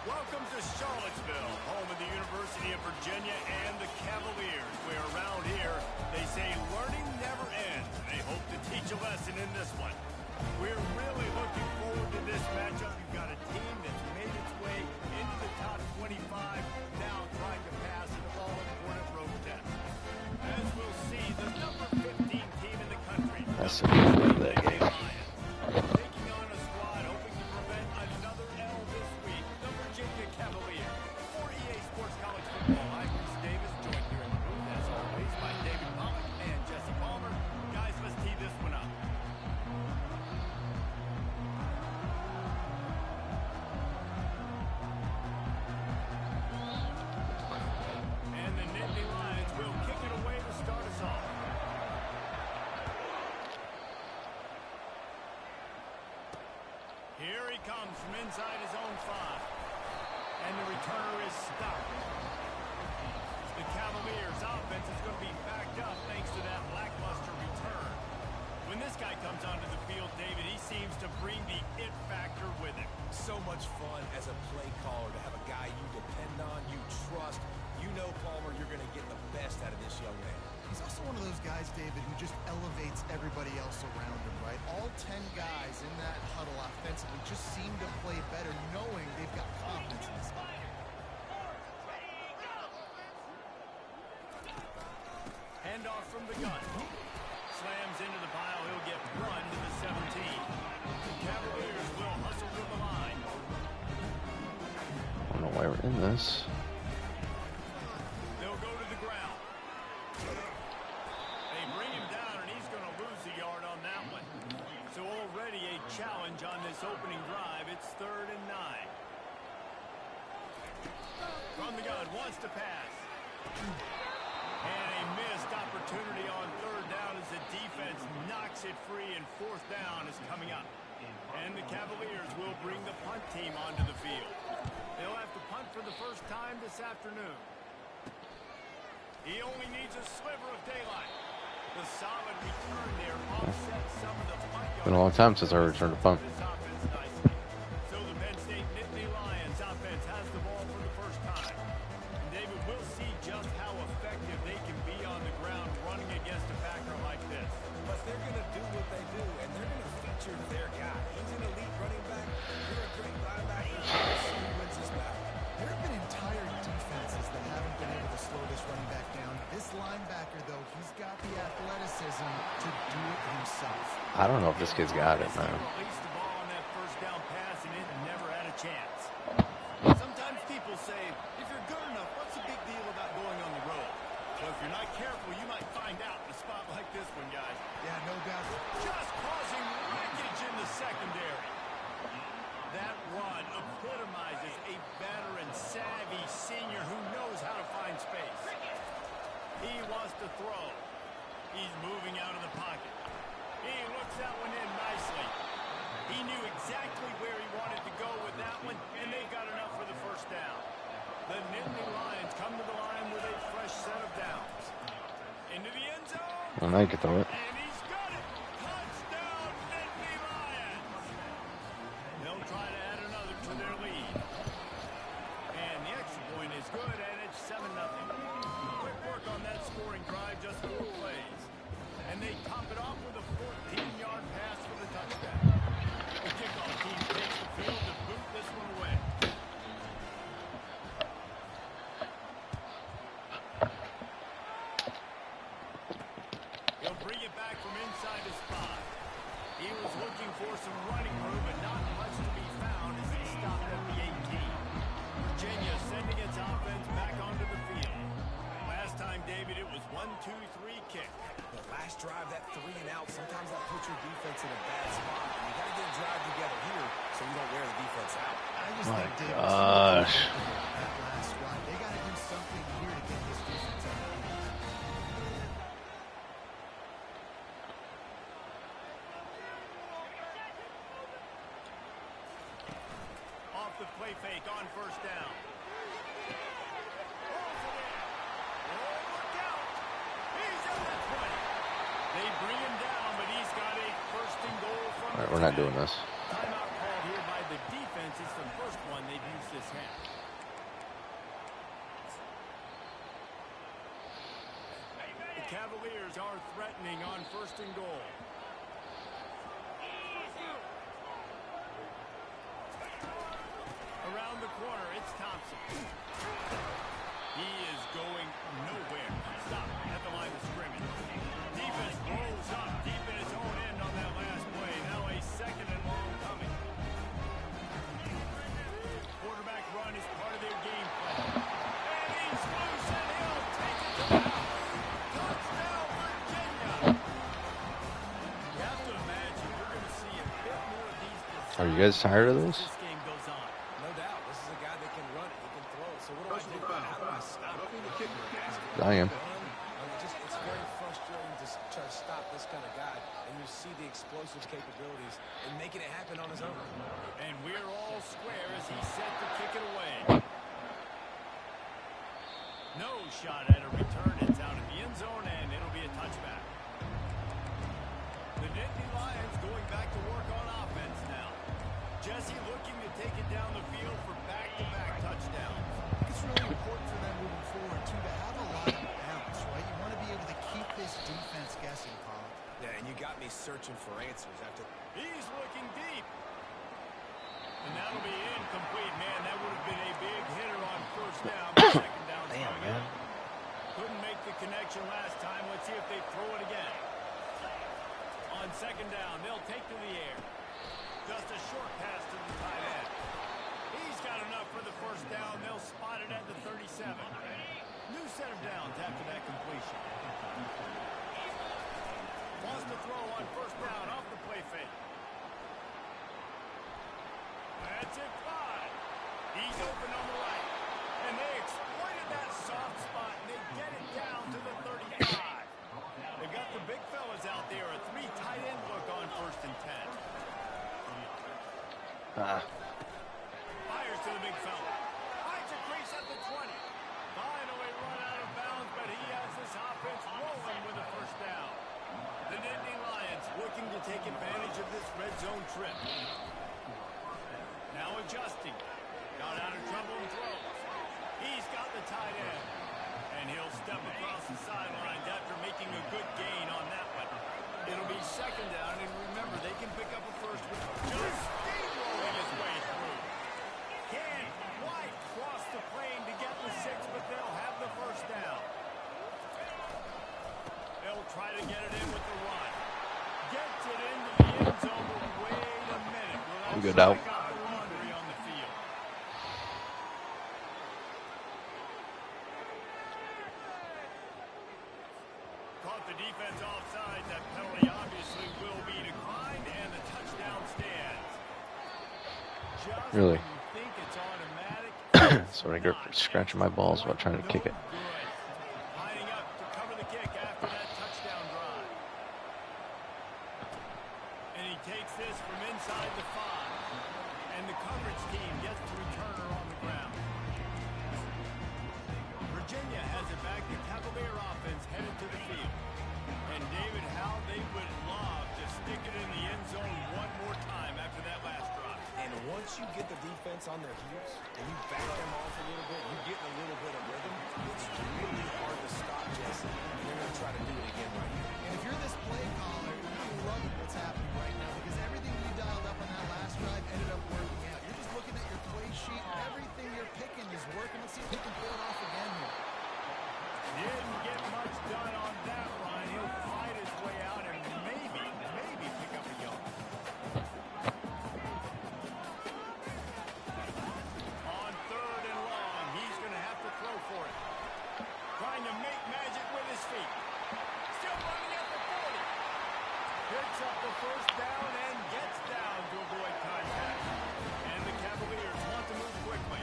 Welcome to Charlottesville, home of the University of Virginia and the Cavaliers, where around here they say learning never ends. They hope to teach a lesson in this one. We're really looking forward to this matchup. You've got a team that's made its way into the top 25, now trying to pass an all-important road test. As we'll see, the number 15 team in the country. That's a good one, that game. Taking on a squad hoping to prevent another L this week, the Virginia Cavaliers. For EA Sports College Football, I'm Chris Davis, joined here in the booth, as always, by David Pollock and Jesse Palmer. Guys, let's tee this one up. And the Nittany Lions will kick it away to start us off. Here he comes from inside his own 5. And the returner is stopped. The Cavaliers' offense is going to be backed up thanks to that lackluster return. When this guy comes onto the field, David, he seems to bring the it factor with him. So much fun as a play caller to have a guy you depend on, you trust. You know, Palmer, you're going to get the best out of this young man. He's also one of those guys, David, who just elevates everybody else around him, right? All 10 guys in that huddle offensively just seem to play better knowing they've got confidence in this guy. Handoff from the gun. Slams into the pile. He'll get run to the 17. The Cavaliers will hustle to the line. I don't know why we're in this. They'll go to the ground. They bring him down, and he's going to lose a yard on that one. So already a challenge on this opening drive. It's 3rd and 9. From the gun, wants to pass. And a missed opportunity on 3rd down as the defense knocks it free, and 4th down is coming up. And the Cavaliers will bring the punt team onto the field. They'll have to punt for the first time this afternoon. He only needs a sliver of daylight. The solid return there offsets some of the punt yards. Been a long time since I returned a punt. So the Penn State Nittany Lions offense has the ball for the first time. And David, we'll see just how effective they can be on the ground running against a backer like this. But they're going to do what they do, and they're going to feature their guy. He's an elite running back. You're a great linebacker. He wins this battle. There have been entire defenses that haven't been able to slow this running back down. This linebacker, though, he's got the athleticism to do it himself. I don't know if this kid's got it, man. Released the ball on that first down pass, and it never had a chance. Sometimes people say, if you're good enough, what's the big deal about going on the road? So if you're not careful, you might find out in a spot like this one, guys. Yeah, no doubt. Just causing wreckage in the secondary. That run epitomizes a veteran, savvy senior who knows how to find space. He wants to throw. He's moving out of the pocket. He looks that one in nicely. He knew exactly where he wanted to go with that one, and they've got enough for the first down. The Nittany Lions come to the line with a fresh set of downs. Into the end zone. Well, now you can throw it. And he's got it. Touchdown, Nittany Lions. They'll try to add another to their lead. And the extra point is good, and it's 7-0. Quick work on that scoring drive, just 4 plays. And they top it off with a 14-yard pass for the touchdown. The kickoff team takes the field to boot this one away. He'll bring it back from inside his 5. He was looking for some running room, but not much to be found as he stopped at the 18. Virginia sending its offense back onto the field. Last time, David, it was 1-2-3 kick. The last drive, that 3 and out, sometimes that puts your defense in a bad spot. And you got to get a drive together here so you don't wear the defense out. I just My think David, gosh. that last drive, they got to do something here to get this defense out. Off the play fake on first down. Look out. He's at the 20. They bring him down, but he's got a first and goal from All right, we're not doing this. Timeout called here by the defense. It's the first one they've used this half. Cavaliers are threatening on 1st and goal. Around the corner, it's Thompson. He is going nowhere. Stop at the line of scrimmage. Defense blows up deep in its own end on that last play. Now a 2nd and long coming. Quarterback run is part of their game plan. And he's loose and he'll take it to the house. Touchdown, Virginia. You have to imagine we're going to see a bit more of these. Are you guys tired of this? This game goes on. No doubt. This is a guy that can run it. He can throw it. So what do I do? How do I stop it? I am. It's very frustrating to try to stop this kind of guy, and you see the explosive capabilities and making it happen on his own. And we're all square as he's set to kick it away. No shot at a return. It's out of the end zone, and it'll be a touchback. The Nittany Lions going back to work on offense now. Jesse looking to take it down the field for back-to-back touchdowns. I think it's really important for them moving forward, too, to have a lot of balance, right? You want to be able to keep this defense guessing, Carl. Yeah, and you got me searching for answers after. He's looking deep. And that'll be incomplete. Man, that would have been a big hitter on 1st down. 2nd down. Damn, man. Couldn't make the connection last time. Let's see if they throw it again. On 2nd down, they'll take to the air. Just a short pass to the tight end. He's got enough for the 1st down. They'll spot it at the 37. New set of downs after that completion. Wants to throw on 1st down off the play fake. That's it, 5. He's open on the right. And they exploited that soft spot, and they get it down to the 35. They've got the big fellas out there. A 3 tight end look on 1st and 10. Fires to the big fella. Finds a crease at the 20. Finally run out of bounds, but he has this offense rolling with a 1st down. The Nittany Lions looking to take advantage of this red zone trip. Now adjusting. Got out of trouble and throws. He's got the tight end. And he'll step across the sidelines after making a good gain on that one. It'll be 2nd down, and remember, they can pick up a 1st with just steamrolling his way through. Can't quite cross the plane to get the 6, but they'll have the 1st down. They'll try to get it in with the run. Gets it into the end zone, but wait a minute. We good out. Laundry on the field. Caught the defense offside. That penalty obviously will be declined, and the touchdown stands. Just Really? when you think it's automatic, So I get scratching my balls while trying to kick it. lining up to cover the kick after that touchdown drive. And he takes this from inside the 5. And the coverage team gets to return her on the ground. Virginia has it back. The Cavalier offense headed to the field. And David, how they would love to stick it in the end zone one more time after that last drive. And once you get the defense on their heels and you back them off a little bit, you get a little bit of rhythm, it's really hard to stop Jesse. And they're going to try to do it again right here. And if you're this play caller, you're loving what's happening right now because everything you dialed up on that last drive ended up working out. You're just looking at your play sheet. Everything you're picking is working. Let's see if they can pull it off again here. Didn't get much done on that line. He'll fight his way out and maybe pick up a yard. On 3rd and long, he's going to have to throw for it. Trying to make magic with his feet. Still running at the 40. Picks up the 1st down and gets down to avoid contact. And the Cavaliers want to move quickly.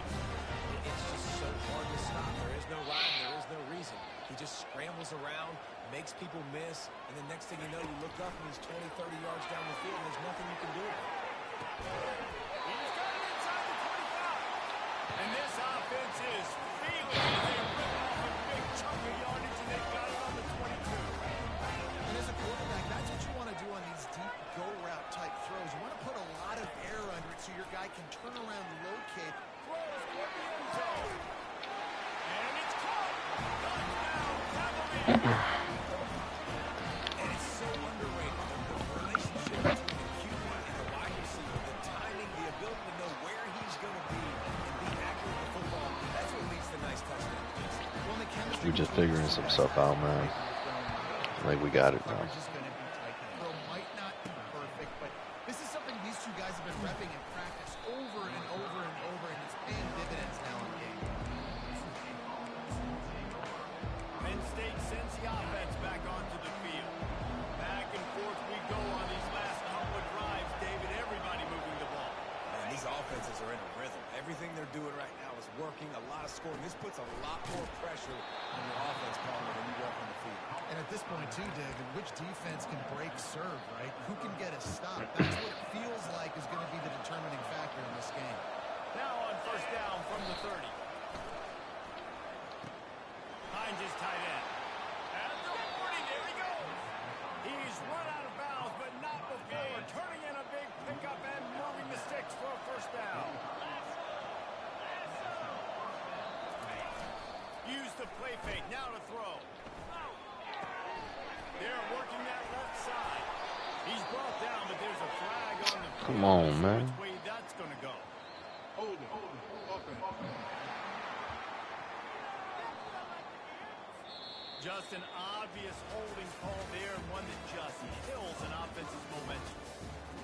It's just so hard to stop. There is no rhyme. There is no reason. He just scrambles around, makes people miss, and the next thing you know, you look up and he's 20, 30 yards down the field, and there's nothing you can do about it. He's got it inside the 25. And this offense is feeling it. They rip off a big chunk of yardage, and they've got it on the 22. And as a quarterback, that's what you want to do on these deep go route type throws. You want to put a lot of air under it so your guy can turn around, locate. Throws for the end zone. And it's caught. Touchdown, Cavaliers. We're just figuring some stuff out, man. Like, we got it now. Might not be perfect, but this is something these two guys have been repping in practice over and over and over, and it's paying dividends now in game. Penn State sends the offense back onto the field. Back and forth we go on these last couple of drives, David. Everybody moving the ball. Man, these offenses are in a rhythm. Everything they're doing right now is working. A lot of scoring. This puts a lot more pressure on your offense, Palmer, when you walk on the field. And at this point, too, David, which defense can break serve, right? Who can get a stop? That's what it feels like is going to be the determining factor in this game. Now on first down from the 30. Hines is tight end. At the 40, there he goes. He's run out of bounds, but not before turning in a big pickup and moving the sticks for a first down. Use the play fake, now to throw. They're working that left side. He's brought down, but there's a flag on the field. Come on, man. Which way that's going to go. Hold it. Okay. Just an obvious holding call there, and one that just kills an offense's momentum.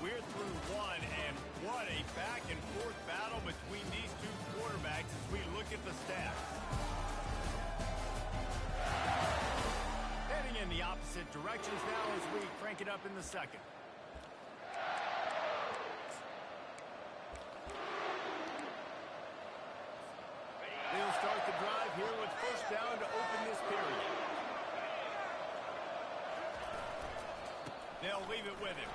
We're through one, and what a back-and-forth battle between these two quarterbacks as we look at the stats. Heading in the opposite directions now as we crank it up in the second. They'll start the drive here with first down to open this period. They'll leave it with him.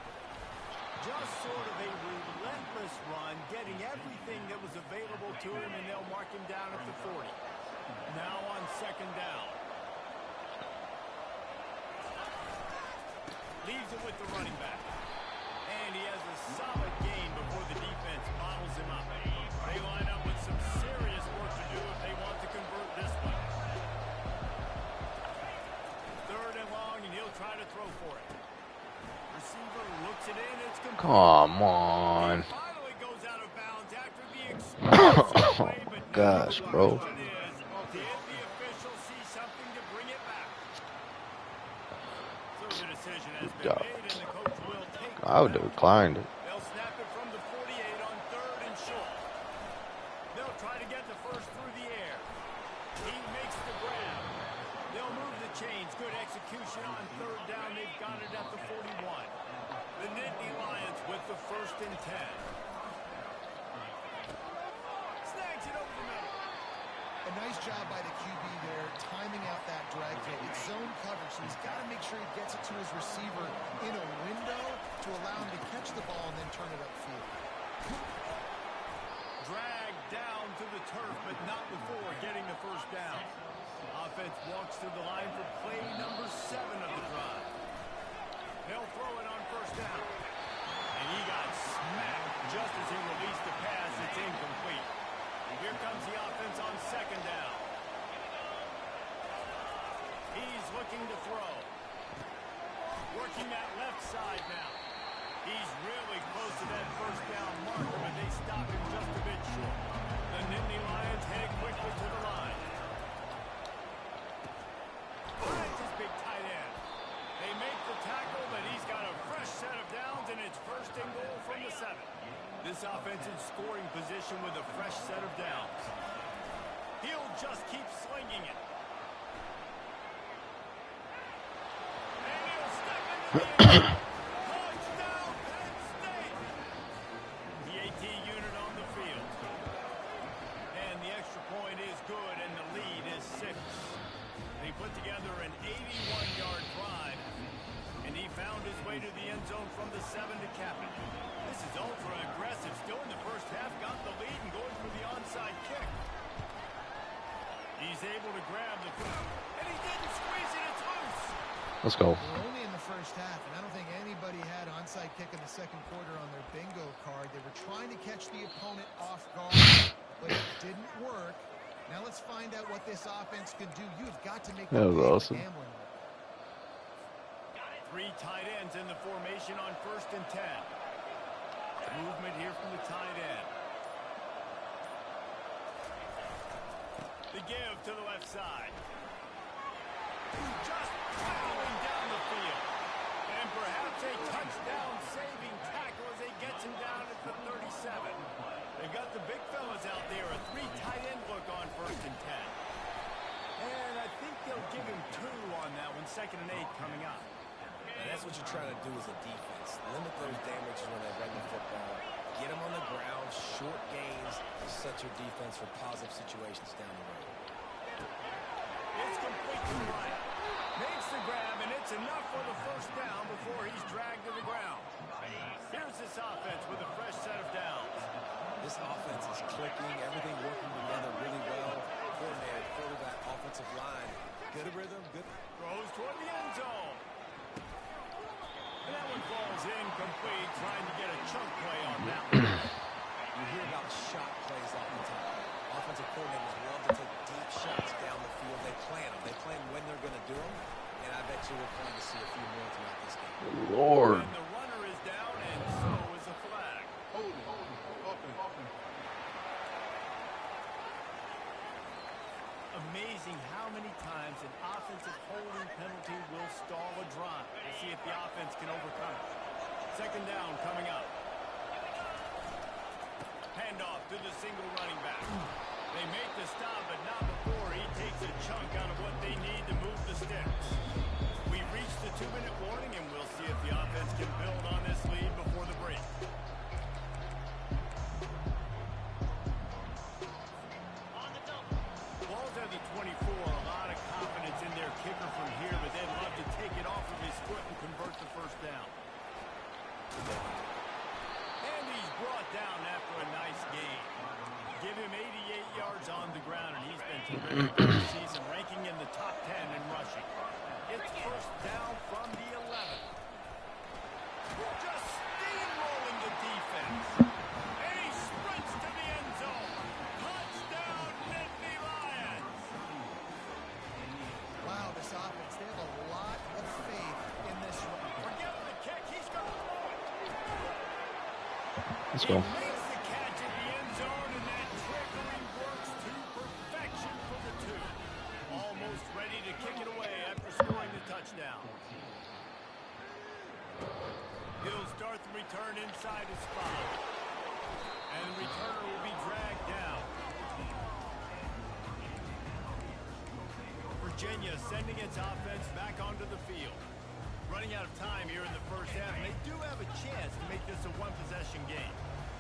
Just sort of a relentless run, getting everything that was available to him, and they'll mark him down at the 40. Now on second down. Leaves it with the running back. And he has a solid gain before the defense bottles him up. They line up with some serious work to do if they want to convert this one. Third and long, and he'll try to throw for it. Receiver looks it in. It's complete. Come on. He finally goes out of bounds after the explosive play, but Gosh, bro. Did the official see something to bring it back? So the decision has been made, and the coach will take it. I would have declined it. They'll snap it from the 48 on third and short. They'll try to get the first through the air. He makes the grab. They'll move the chains. Good execution on third down. They've got it at the 41. The Nittany Lions with the first and 10. Snags it over the middle. A nice job by the QB there, timing out that drag throw. It's zone coverage, so he's got to make sure he gets it to his receiver in a window to allow him to catch the ball and then turn it upfield. Dragged down to the turf, but not before getting the first down. Offense walks to the line for play number 7 of the drive. They'll throw it on first down. And he got smacked just as he released the pass. It's incomplete. Here comes the offense on second down. He's looking to throw. Working that left side now. He's really close to that first down marker, but they stop him just a bit short. The Nittany Lions head quickly to the line. Finds his big tight end. They make the tackle, but he's got a fresh set of downs, and it's first and goal from the 7. This offense in scoring position with a fresh set of downs. He'll just keep slinging it. And he'll step into the end. Touchdown, Penn State! The AT unit on the field. And the extra point is good, and the lead is 6. They put together an 81-yard drive, and he found his way to the end zone from the 7 to cap it. This is ultra aggressive. Still in the first half, got the lead and going for the onside kick. He's able to grab the foot, and he didn't squeeze it. It's loose. Let's go. We're only in the first half, and I don't think anybody had onside kick in the second quarter on their bingo card. They were trying to catch the opponent off guard, but it didn't work. Now let's find out what this offense can do. You've got to make that was awesome. Gambling. 3 tight ends in the formation on first and 10. Movement here from the tight end. The give to the left side. who's just plowing down the field. And perhaps a touchdown-saving tackle as he gets him down at the 37. They've got the big fellas out there, a 3 tight end look on 1st and 10. And I think they'll give him 2 on that one, 2nd and 8 coming up. And that's what you're trying to do as a defense. Limit those damages when they run the football. Get them on the ground, short gains to set your defense for positive situations down the road. It's complete to the right. Makes the grab, and it's enough for the 1st down before he's dragged to the ground. Here's this offense with a fresh set of downs. This offense is clicking, everything working together really well. Coordinated, quarterback, offensive line. Good rhythm, good. Throws toward the end zone. And that one falls incomplete, trying to get a chunk play on that one. You hear about shot plays all the time. Offensive coordinators love to take deep shots down the field. They plan them. They plan when they're going to do them. And I bet you we're going to see a few more throughout this game. Lord. And the runner is down, and so is the flag. Hold it. Open. Amazing how many times an offensive holding penalty will stall a drive. We'll see if the offense can overcome it. 2nd down coming up. Handoff to the single running back. They make the stop, but not before he takes a chunk out of what they need to move the sticks. We've reached the 2-minute warning, and we'll see if the offense can build on this lead before the break. Ball's at the 24. A lot of confidence in their kicker from here, but they'd love to take it off of his foot and convert the 1st down. And he's brought down after a nice gain. Give him 88 yards on the ground, and he's been terrific this season, ranking in the top 10 in rushing. It's 1st down from the 11. Just steamrolling the defense. And he sprints to the end zone. Touchdown, Nittany Lions. Wow, this offense, they have a lot of faith in this run. Forget the kick. He's going to throw it. Let's He go. makes the catch in the end zone, and that trickery works to perfection for the 2. Almost ready to kick it away after scoring the touchdown. He'll start the return inside his spot. And the returner will be dragged down. Virginia sending its offense back onto the field. Running out of time here in the 1st half, and they do have a chance to make this a 1-possession game.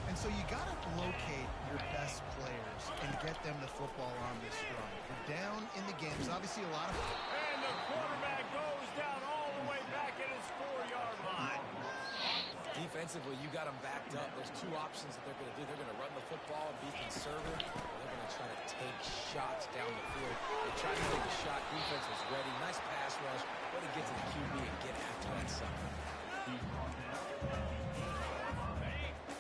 And so you got to locate your best players and get them the football on this run. You're down in the game. There's obviously a lot of... And the quarterback goes down all the way back at his 4-yard line. Defensively, you got them backed up. There's 2 options that they're going to do. They're going to run the football and be conservative, or they're going to try to take shots down the field. They tried to take a shot. Defense was ready. Nice pass rush. Way to get to the QB and get after that sucker.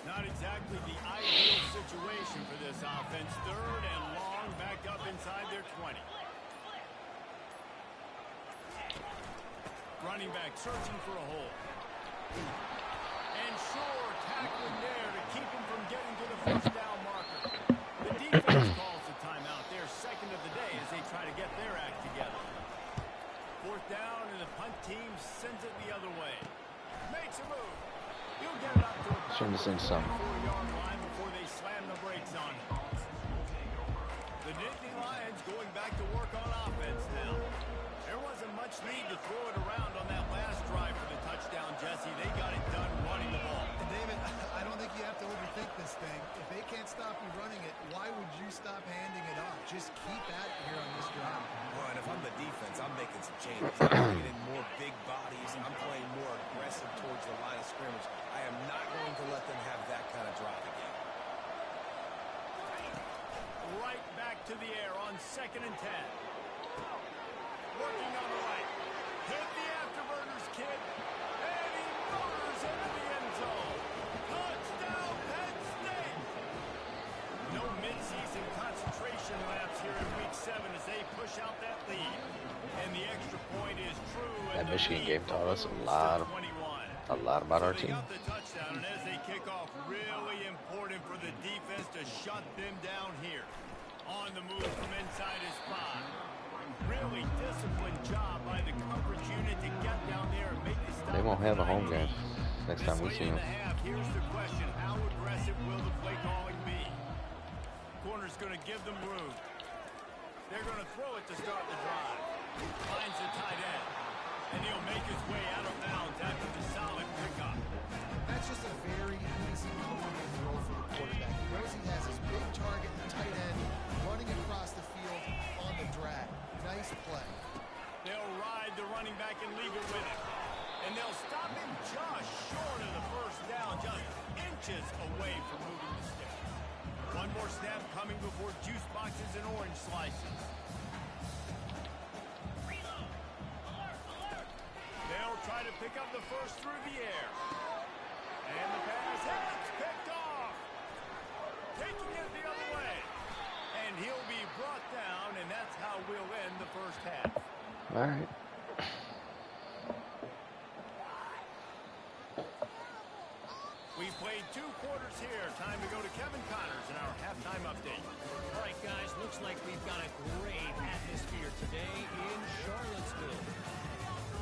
Not exactly the ideal situation for this offense. 3rd and long, back up inside their 20. Running back searching for a hole. And sure, tackling there to keep him from getting to the 1st down marker. The defense calls the timeout there, 2nd of the day, as they try to get their act together. 4th down, and the punt team sends it the other way. Makes a move. He'll get it up to about Trying to sing some. 4-yard line before they slam the brakes on him. The Nittany Lions going back to work on offense now. There wasn't much need to throw it around on that last drive for the touchdown, Jesse. They got it done running the ball. And David, I don't think you have to overthink this thing. If they can't stop you running it, why would you stop handing it off? Just keep at it here on this drive. Well, and if I'm the defense, I'm making some changes. I'm bringing in more big bodies. I'm playing more aggressive towards the line of scrimmage. I am not going to let them have that kind of drive again. Right back to the air on 2nd and 10. Working on the right. Hit the afterburners, kid. And he motors into the end zone. Touchdown, Penn State. No midseason concentration laps here in Week 7 as they push out that lead. And the extra point is true. That Michigan game taught us a lot about our team. They got the touchdown, and as they kick off, really important for the defense to shut them down here. On the move from inside his spot. Really disciplined job by the coverage unit to get down there and make the stop. They won't have a home game next time we This see late in them. the half, here's the question. How aggressive will the play calling be? Corner's going to give them room. They're going to throw it to start the drive. Finds the tight end. And he'll make his way out of bounds after the solid pickup. That's just a very easy comfortable throw for the quarterback. He knows he has his big target, the tight end, running across the field on the drag. Nice play. They'll ride the running back and leave it with him. And they'll stop him just short of the first down, just inches away from moving the sticks. One more snap coming before juice boxes and orange slices. They'll try to pick up the first through the air. And the pass hits, picked off. Taking it the other way. And he'll be brought down, and that's how we'll end the first half. All right. We played 2 quarters here. Time to go to Kevin Connors in our halftime update. All right, guys, looks like we've got a great atmosphere today in Charlottesville.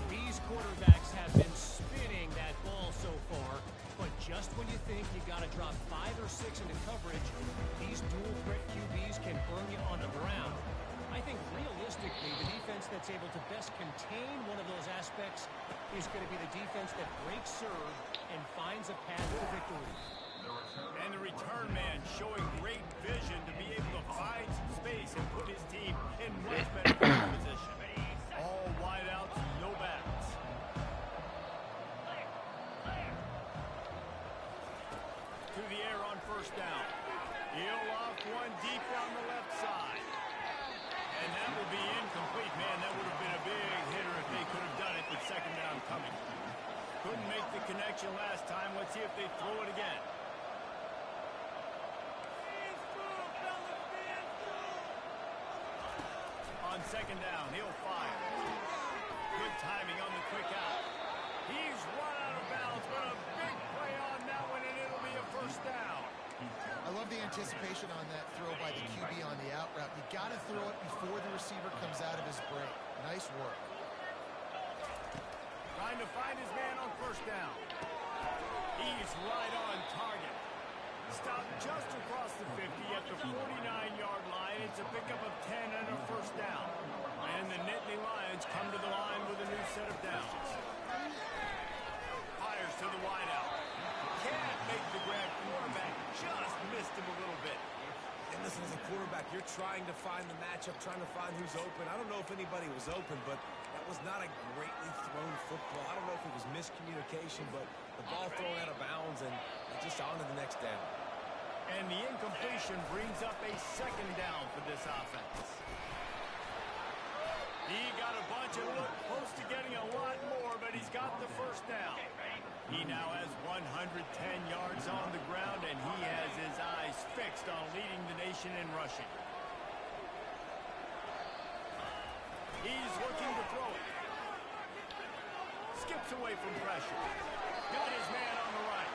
These quarterbacks have been spinning that ball so far, but just when you think you got to drop 5 or 6 into coverage, these dual threat QBs can burn you on the ground. I think realistically, the defense that's able to best contain one of those aspects is going to be the defense that breaks serve and finds a path to victory. And the return man showing great vision to be able to find some space and put his team in much better position. All wideouts, no backs. To the air on first down. He'll off one deep down the left side. And that will be incomplete. Man, that would have been a big hitter if they could have done it with second down coming. Couldn't make the connection last time. Let's see if they throw it again. On second down, he'll fire. Good timing on the quick out. He's run out of bounds, but a big play on that one, and it'll be a first down. I love the anticipation on that throw by the QB on the out route. You got to throw it before the receiver comes out of his break. Nice work. Trying to find his man on first down. He's right on target. Stopped just across the 50 at the 49-yard line. It's a pickup of 10 and a first down. And the Nittany Lions come to the line with a new set of downs. Fires to the wideout. Can't make the grab. Quarterback just missed him a little bit. And listen, as a quarterback, you're trying to find the matchup, trying to find who's open. I don't know if anybody was open, but that was not a greatly thrown football. I don't know if it was miscommunication, but the ball thrown out of bounds and just on to the next down. And the incompletion brings up a second down for this offense. He got a bunch and looked close to getting a lot more, but he's got the first down. He now has 110 yards on the ground, and he has his eyes fixed on leading the nation in rushing. He's looking to throw it. Skips away from pressure. Got his man on the right.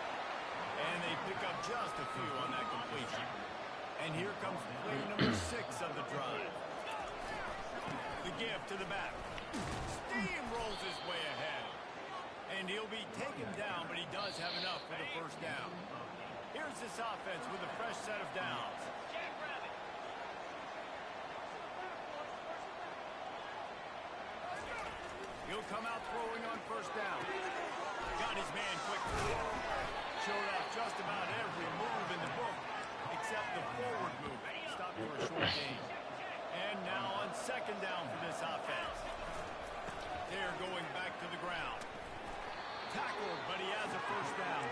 And they pick up just a few on that completion. And here comes play number 6 of the drive. The give to the back. Steamrolls his way ahead. And he'll be taken down, but he does have enough for the first down. Here's this offense with a fresh set of downs. He'll come out throwing on first down. Got his man quickly. Showed off just about every move in the book, except the forward move. Stopped for a short gain. And now on second down for this offense. They're going back to the ground. Tackled, but he has a first down.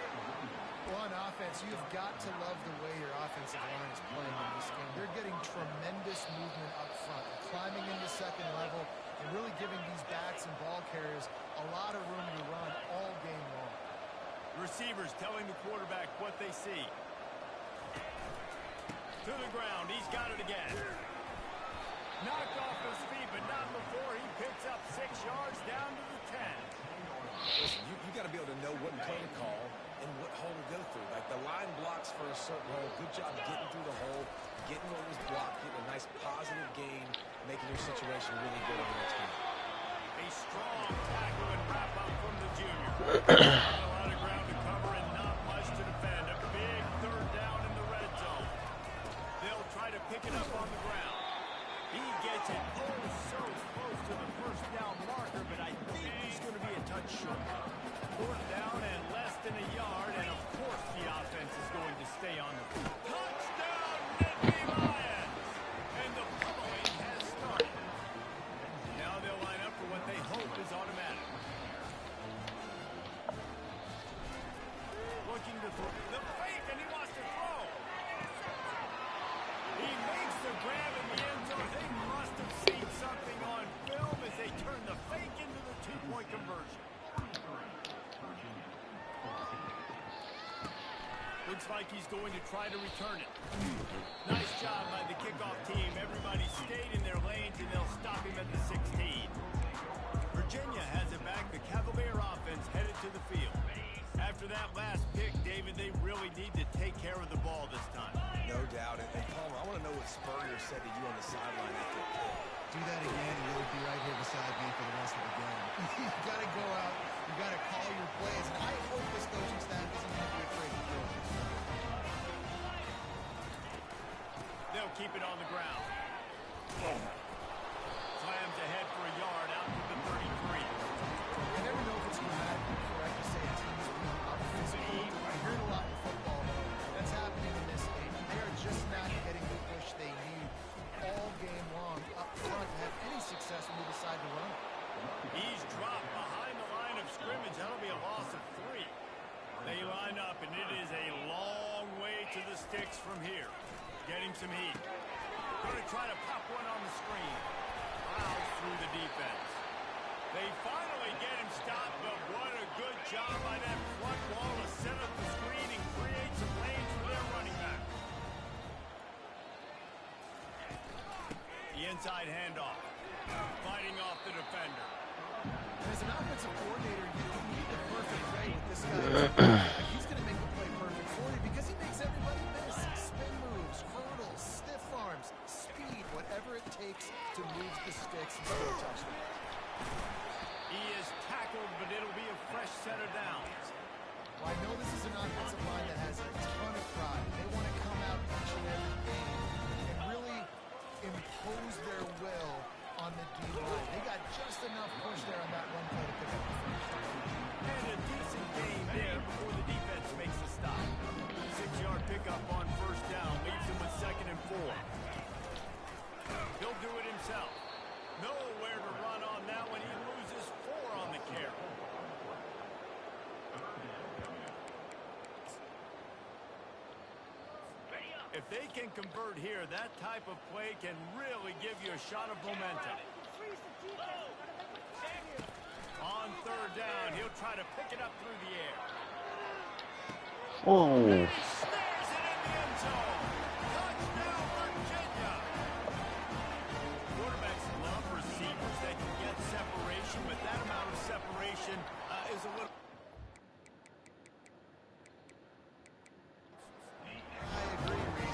Well, on offense, you've got to love the way your offensive line is playing in this game. They're getting tremendous movement up front, climbing into second level, and really giving these backs and ball carriers a lot of room to run all game long. Receivers telling the quarterback what they see. To the ground, he's got it again. Knocked off his feet, but not before he picks up 6 yards down to the 10. Listen, you got to be able to know what play to call and what hole to go through. Like the line blocks for a certain hole. Good job getting through the hole, getting what was block, getting a nice positive gain, making your situation really good on the next game. A strong tackle and wrap up from the junior. Not a lot of ground to cover and not much to defend. A big third down in the red zone. They'll try to pick it up on the ground. He gets it so close to the first down marker, but I think he's going to be a touch short. Fourth down and less than a yard, and of course the offense is going to stay on the field. Touchdown, Nittany Lions! And the pummeling has started. Now they'll line up for what they hope is automatic. Looking to throw the fake, and he wants to throw. He makes the grab in the end zone. They must have seen something on film as they turn the fake into the two-point conversion. Looks like he's going to try to return it. Nice job by the kickoff team. Everybody stayed in their lanes, and they'll stop him at the 16. Virginia has it back. The Cavalier offense headed to the field. After that last pick, David, they really need to take care of the ball this time. No doubt. And Palmer, I want to know what Spurrier said to you on the sideline after the pick. Do that again, and you'll be right here beside me for the rest of the game. You got to go out. You got to call your plays. And I hope this coaching staff isn't going to be afraid to throw it. They'll keep it on the ground. Slams ahead for a yard out to the 33. I never know if it's grammatically correct to say a team is being offensively. I hear it a lot in football, though. That's happening in this game. They are just not getting the push they need all game long up front to have any success when they decide to run. He's dropped behind the line of scrimmage. That'll be a loss of 3. They line up, and it is a long way to the sticks from here. Getting some heat. Going to try to pop one on the screen. Fouls through the defense. They finally get him stopped, but what a good job by that front wall to set up the screen and create some lanes for their running back. The inside handoff. Fighting off the defender. And as an offensive coordinator, you don't need the perfect play with this guy. He's going to make the play perfect for you because he makes everybody miss. Spin moves, hurdles, stiff arms, speed, whatever it takes to move the sticks and score a touchdown. He is tackled, but it'll be a fresh set of downs. Well, I know this is an offensive line that has a ton of pride. They want to come out each and every game and really impose their will on the D-line. They got just enough push there on that one play to pick up the first. And a decent gain there before the defense makes the stop. 6-yard pickup on first down leaves him with 2nd and 4. He'll do it himself. Nowhere to run on that one. He loses 4 on the carry. If they can convert here, that type of play can really give you a shot of momentum. On 3rd down, he'll try to pick it up through the air. Oh. He snares it in the end zone. Touchdown, Virginia. Quarterbacks love receivers that can get separation, but that amount of separation is a little...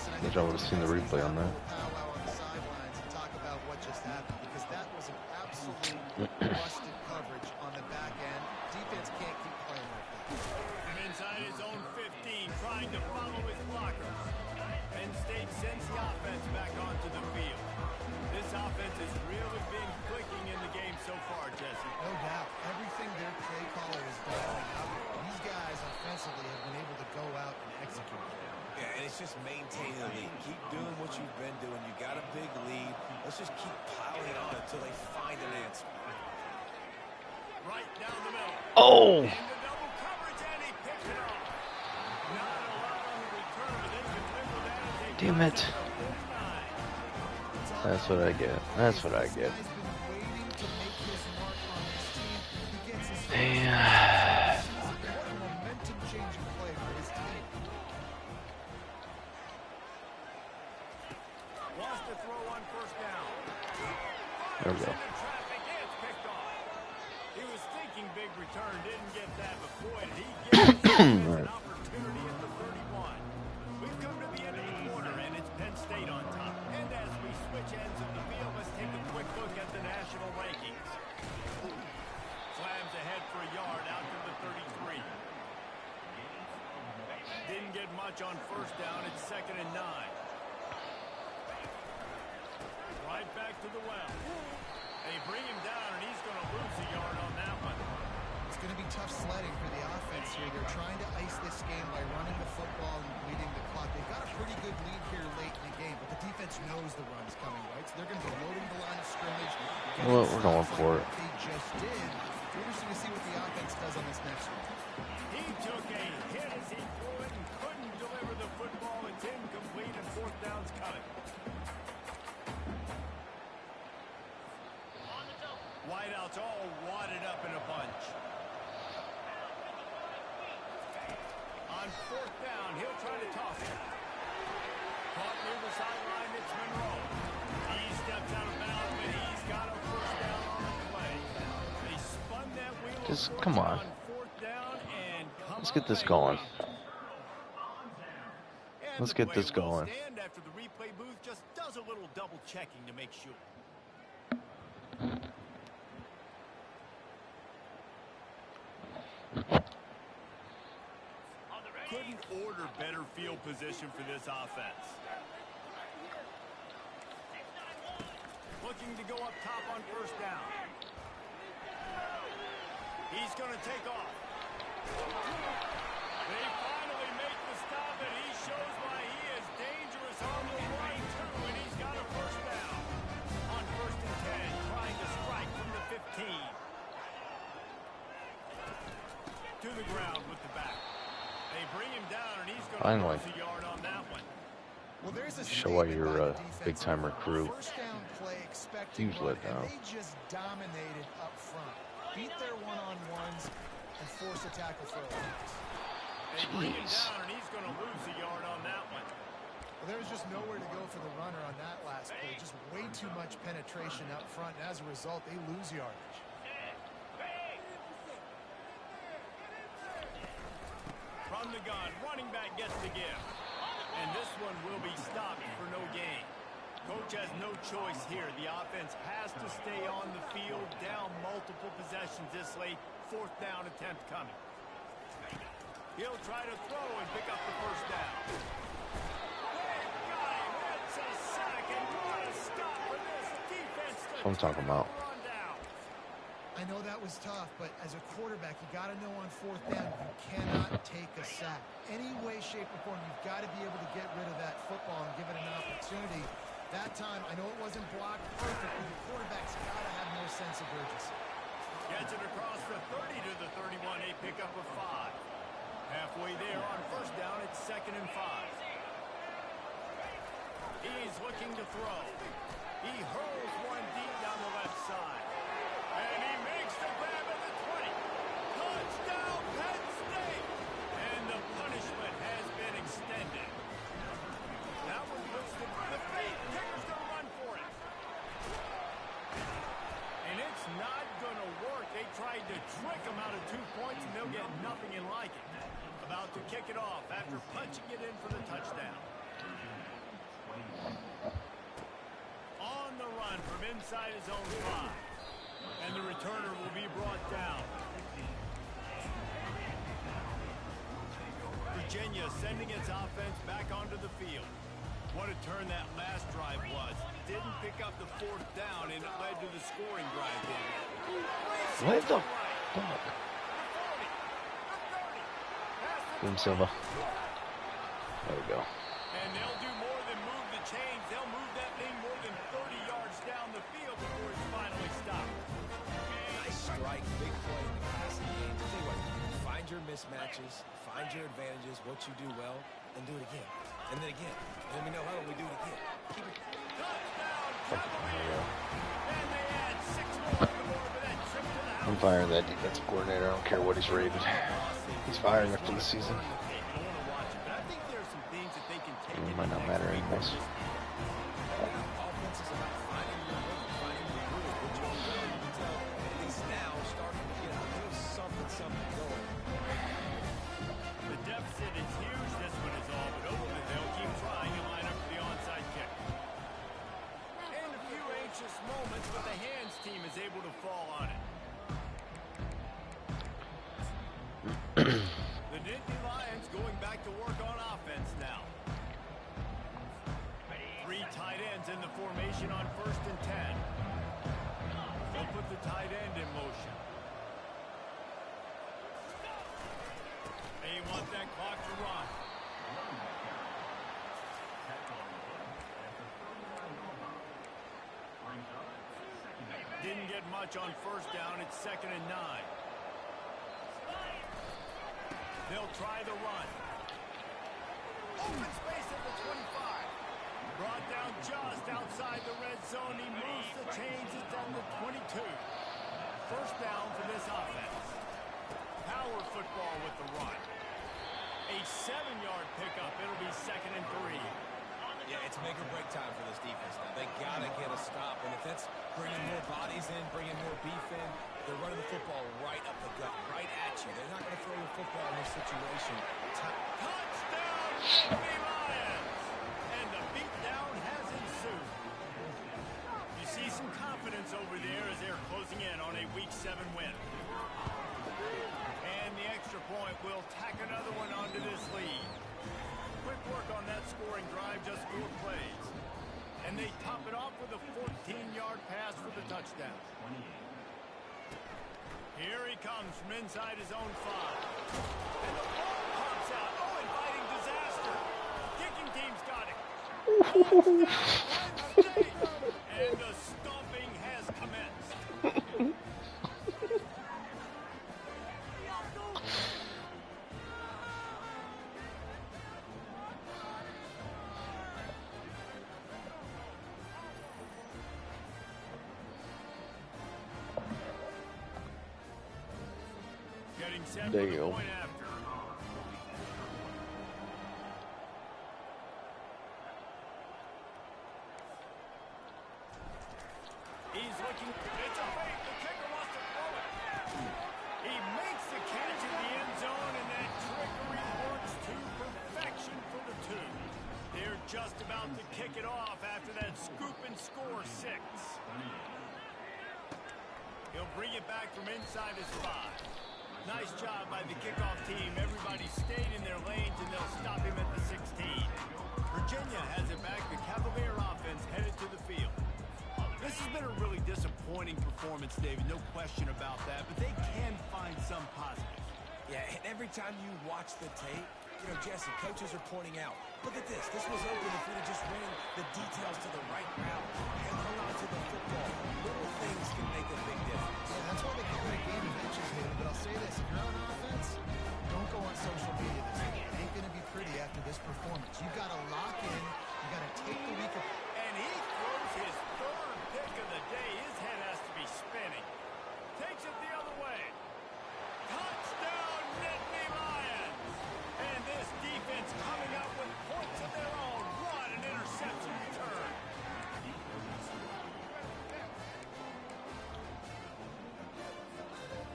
I wish I would have seen the replay on that. Powwow on the sidelines and talk about what just happened because that was an absolute busted coverage on the back end. Defense can't keep playing like that. From inside his own 15, trying to follow his blockers. Penn State sends the offense back onto the field. This offense has really been clicking in the game so far, Jesse. No doubt. Everything their play caller is dialing up. These guys offensively have been able to go out and execute. Yeah, and it's just maintaining the lead. Keep doing what you've been doing. You got a big lead. Let's just keep piling it on until they find an answer. Right down the middle. Oh! And the double coverage, and he picked it off. Not a lot on the return, but they can live with that as they Damn it. touchdown. That's what I get. That's what I get. Man. Wants to throw on first down. There we go. Into traffic, it's picked off. He was thinking big return, didn't get that, but boy, did he get an opportunity at the 31. We've come to the end of the quarter, and it's Penn State on top. And each ends of the field. Let's take a quick look at the national rankings. Slams ahead for a yard out to the 33. Didn't get much on first down. It's 2nd and 9. Right back to the well. They bring him down, and he's going to lose a yard on that one. It's going to be tough sledding for the offense here. They're trying to ice this game by running the football and bleeding the clock. They've got a pretty good lead here late in the game, but the defense knows the run's coming, right? So they're going to be loading the line of scrimmage. Well, we're going for it. They just did. It's interesting to see what the offense does on this next one. He took a hit as he threw it and couldn't deliver the football. It's incomplete, and 4th down's coming. Wideouts all wadded up in a bunch. On 4th down, he'll try to toss it. Caught near the sideline, it's Monroe. He steps out of bounds, but he's got a 1st down on the play. They spun that wheel. Just come on. 4th down and Let's get this going. Let's get this going. Stand after the replay booth just does a little double checking to make sure. Couldn't order better field position for this offense. Looking to go up top on 1st down. He's going to take off. They finally make the stop, and he shows why he is dangerous on the run, too, and he's got a 1st down. On 1st and 10, trying to strike from the 15. To the ground with the back. They bring him down, and he's going to lose a yard on that one. Well, there's a Show why you're a big-time recruit. First down play, expecting Huge run, letdown. and they just dominated up front. Beat their one-on-ones and force a tackle for a loss. They bring him down, and he's going to lose a yard on that one. Well, there was just nowhere to go for the runner on that last play. Just way too much penetration up front, and as a result, they lose yardage. From the gun, running back gets the gift. And this one will be stopped for no gain. Coach has no choice here. The offense has to stay on the field, down multiple possessions this late. 4th down attempt coming. He'll try to throw and pick up the 1st down. They've got him. It's a sack, and what a stop for this defense. That's what I'm talking about. I know that was tough, but as a quarterback, you got to know on 4th down, you cannot take a sack. Any way, shape, or form, you've got to be able to get rid of that football and give it an opportunity. That time, I know it wasn't blocked perfectly. The quarterback's got to have more sense of urgency. Gets it across the 30 to the 31, a pickup of 5. Halfway there on 1st down, it's 2nd and 5. He's looking to throw. He hurls one deep down the left side. And he makes the grab at the 20. Touchdown, Penn State! And the punishment has been extended. That one puts the fake. Kicker's going to run for it. And it's not going to work. They tried to trick him out of 2 points, and they'll get nothing in like it. About to kick it off after punching it in for the touchdown. On the run from inside his own 5. And the returner will be brought down. Virginia sending its offense back onto the field. What a turn that last drive was. Didn't pick up the 4th down, and it led to the scoring drive. What the fuck? Boom Silva. There we go. And they'll do more than move the chains. They'll move that thing more than 30 yards down the field before it's finally stopped. Nice strike, big play in the passing game. Tell you what, find your mismatches, find your advantages, what you do well, and do it again. And then again. And then we know how we do it again. Keep it. Touchdown, Cavaliers. And they add 6 more on the board for that trip to the house. I'm firing that defensive coordinator. I don't care what he's rated. He's firing after the season. It might not matter anymore. The deficit is huge. This one is all but over, but they'll keep trying and line up for the onside kick. And able to fall on it. The Nittany Lions going back to work on offense now. 3 tight ends in the formation on 1st and 10. They'll put the tight end in motion. They want that clock to run. Didn't get much on 1st down. It's 2nd and 9. They'll try the run. Open space at the 25. Brought down just outside the red zone. He moves the chains. It's down to 22. 1st down for this offense. Power football with the run. A 7-yard pickup. It'll be 2nd and 3. Yeah, it's make or break time for this defense now. They got to get a stop. And if that's bringing more bodies in, bringing more beef in, they're running the football right up the gut, right at you. They're not going to throw the football in this situation. Touchdown, Nittany Lions! And the beatdown has ensued. You see some confidence over there as they're closing in on a Week 7 win. And the extra point will tack another one onto this lead. Quick work on that scoring drive, just 4 plays. And they top it off with a 14-yard pass for the touchdown. Here he comes from inside his own 5. And the ball pops out. Oh, inviting disaster. Kicking team's got it. And the stomping has commenced. Getting set There for you the go. point after. He's looking. It's a fake. The kicker wants to throw it. He makes the catch in the end zone, and that trickery works to perfection for the 2. They're just about to kick it off after that scoop and score 6. He'll bring it back from inside his 5. Nice job by the kickoff team. Everybody stayed in their lanes, and they'll stop him at the 16. Virginia has it back. The Cavalier offense headed to the field. This has been a really disappointing performance, David. No question about that, but they can find some positive. Yeah, and every time you watch the tape, you know, Jesse, coaches are pointing out, look at this. This was open if we'd have just ran the details to the right route and hung on to the football. Little things can make a big difference. Yeah, that's why they call it a game of inches, David. But I'll say this, if you're on offense, don't go on social media this week. It ain't going to be pretty after this performance. You got to lock in. You got to take the week of... And he throws his 3rd pick of the day. His head has to be spinning. Takes it the other way. Touchdown, Nittany Lions! And this defense coming up with points of their own. What an interception return.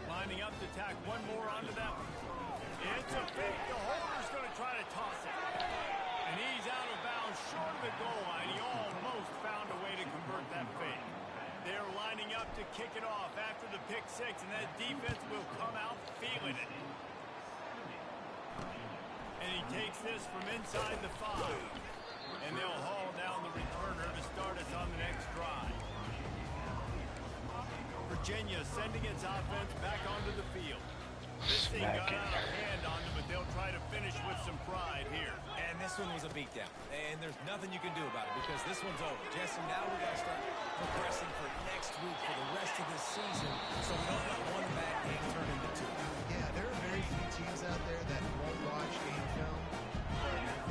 Lining up to tack one more onto that one. It's a fake. The holder's going to try to toss it. And he's out of bounds short of the goal line. He almost found a way to convert that fake. They're lining up to kick it off after the pick 6, and that defense will come out feeling it. And he takes this from inside the 5. And they'll haul down the returner to start us on the next drive. Virginia sending its offense back onto the field. This thing got out of hand on them, but they'll try to finish with some pride here. And this one was a beatdown. And there's nothing you can do about it because this one's over. Jesse, now we got to start progressing for next week for the rest of this season so we don't let one bad game turn into 2. Yeah, there are very few teams out there that won't watch game film.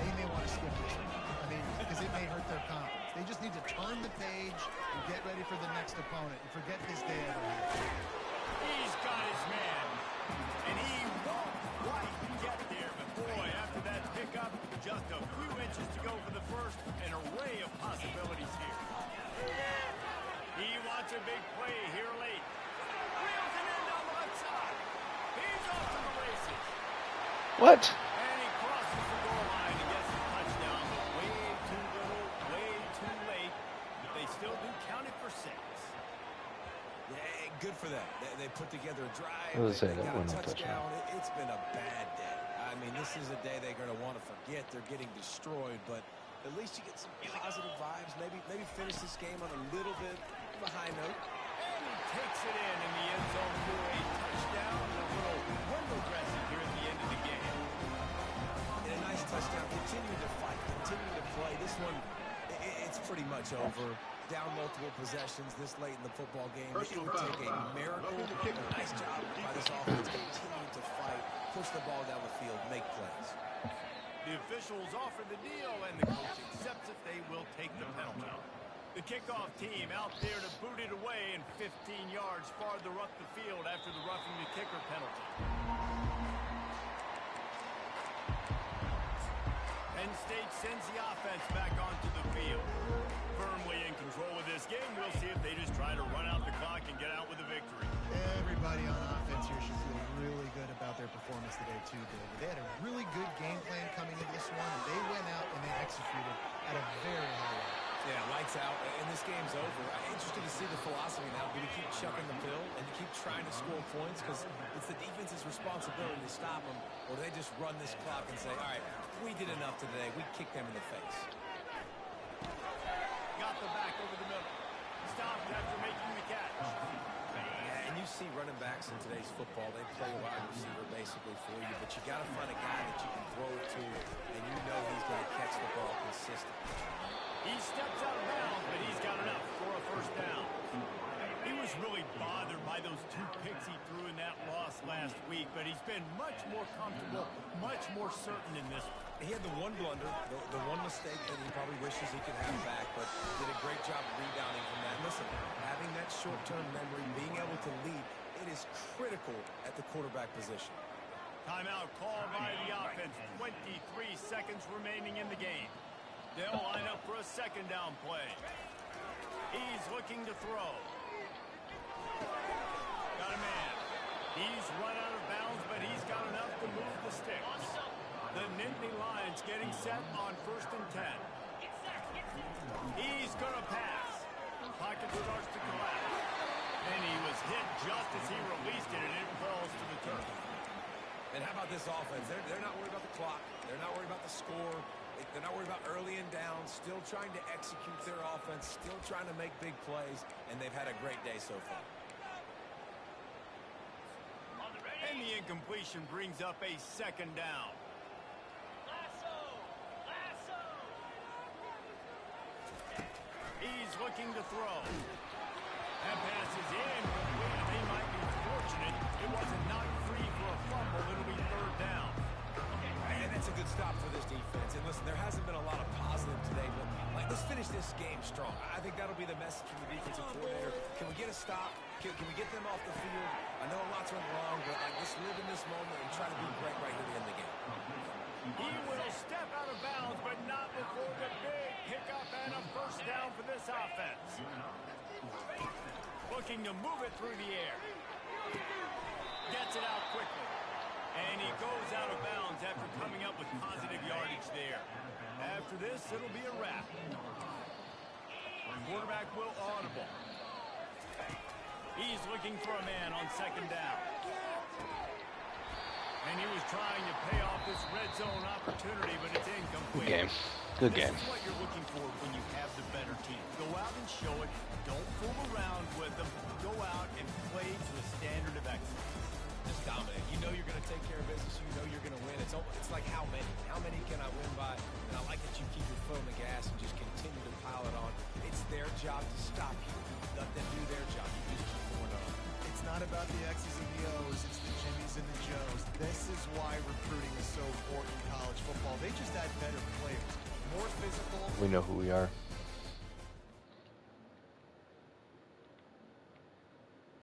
They may want to skip this one. I mean, because it may hurt their confidence. They just need to turn the page and get ready for the next opponent and forget this day ever happened. He's got his man. And he won't quite get there. But boy, after that pickup, just a few inches to go for the first. An array of possibilities here. He wants a big play here late. Wheels it in down the left side. He's off to the races. What? And he crosses the goal line and gets the touchdown. But way too little, way too late. But they still do count it for 6. Yeah, good for them. They put together a drive. I was They saying that got a one touchdown. It's been a bad day. I mean, this is a day they're going to want to forget. They're getting destroyed, but at least you get some positive vibes. Maybe finish this game on a little bit of a high note. And he takes it in the end zone for a touchdown. And a little window dressing here at the end of the game. And a nice touchdown. Continue to fight. Continue to play. This one, it's pretty much over. Down multiple possessions this late in the football game. It would take a miracle. A nice job by this offense. Continue to fight. Push the ball down the field. Make plays. The officials offer the deal, and the coach accepts it. They will take the penalty. The kickoff team out there to boot it away, and 15 yards farther up the field after the roughing the kicker penalty. Penn State sends the offense back onto the field. Firmly in control of this game. We'll see if they just try to run out the clock and get out with a victory. Everybody on offense here should feel really good about their performance today, too, David. They had a really good game plan coming into this one, and they went out and they executed at a very high level. Yeah, lights out, and this game's over. I'm interested to see the philosophy now. Do we keep chucking the pill and keep trying to score points? Because it's the defense's responsibility to stop them, or do they just run this clock and say, all right, we did enough today. We kicked them in the face. Got the back over the middle. Stopped after making the catch. Yeah, and you see running backs in today's football, they play a wide receiver basically for you, but you got to find a guy that you can throw it to, and you know he's going to catch the ball consistently. He steps out of bounds, but he's got enough for a first down. He was really bothered by those 2 picks he threw in that loss last week, but he's been much more comfortable, much more certain in this one. He had the one blunder, the one mistake that he probably wishes he could have back, but did a great job rebounding from that. Listen, having that short-term memory, being able to lead, it is critical at the quarterback position. Timeout called by the offense. 23 seconds remaining in the game. They'll line up for a second down play. He's looking to throw. Got a man. He's run out of bounds, but he's got enough to move the sticks. The Nittany Lions getting set on 1st and 10. He's going to pass. Pocket starts to collapse. And he was hit just as he released it, and it falls to the turf. And how about this offense? They're not worried about the clock. They're not worried about the score. They're not worried about early and down. Still trying to execute their offense. Still trying to make big plays. And they've had a great day so far. And the incompletion brings up a second down. He's looking to throw. That pass is incomplete. They might be fortunate it wasn't knocked free for a fumble. It'll be 3rd down. And that's a good stop for this defense. And listen, there hasn't been a lot of positive today, but let's finish this game strong. I think that'll be the message from the defensive coordinator. Can we get a stop? Can we get them off the field? I know a lot's went wrong, but just live in this moment and try to be great right here at the end of the game. He will step out of bounds, but not before the big pickup and a first down for this offense. Looking to move it through the air. Gets it out quickly. And he goes out of bounds after coming up with positive yardage there. After this, it'll be a wrap. Quarterback will audible. He's looking for a man on 2nd down. And he was trying to pay off this red zone opportunity, but it's incomplete. Good game. Good game. This is what you're looking for when you have the better team. Go out and show it. Don't fool around with them. Go out and play to a standard of excellence. Just dominate. You know you're going to take care of business. You know you're going to win. It's like how many? How many can I win by? And I like that you keep your foot on the gas and just continue to pile it on. It's their job to stop you. Let them do their job. You just keep going on. It's not about the X's and the O's. It's the Jimmies and the Joes. This is why recruiting is so important in college football. They just add better players. More physical. We know who we are.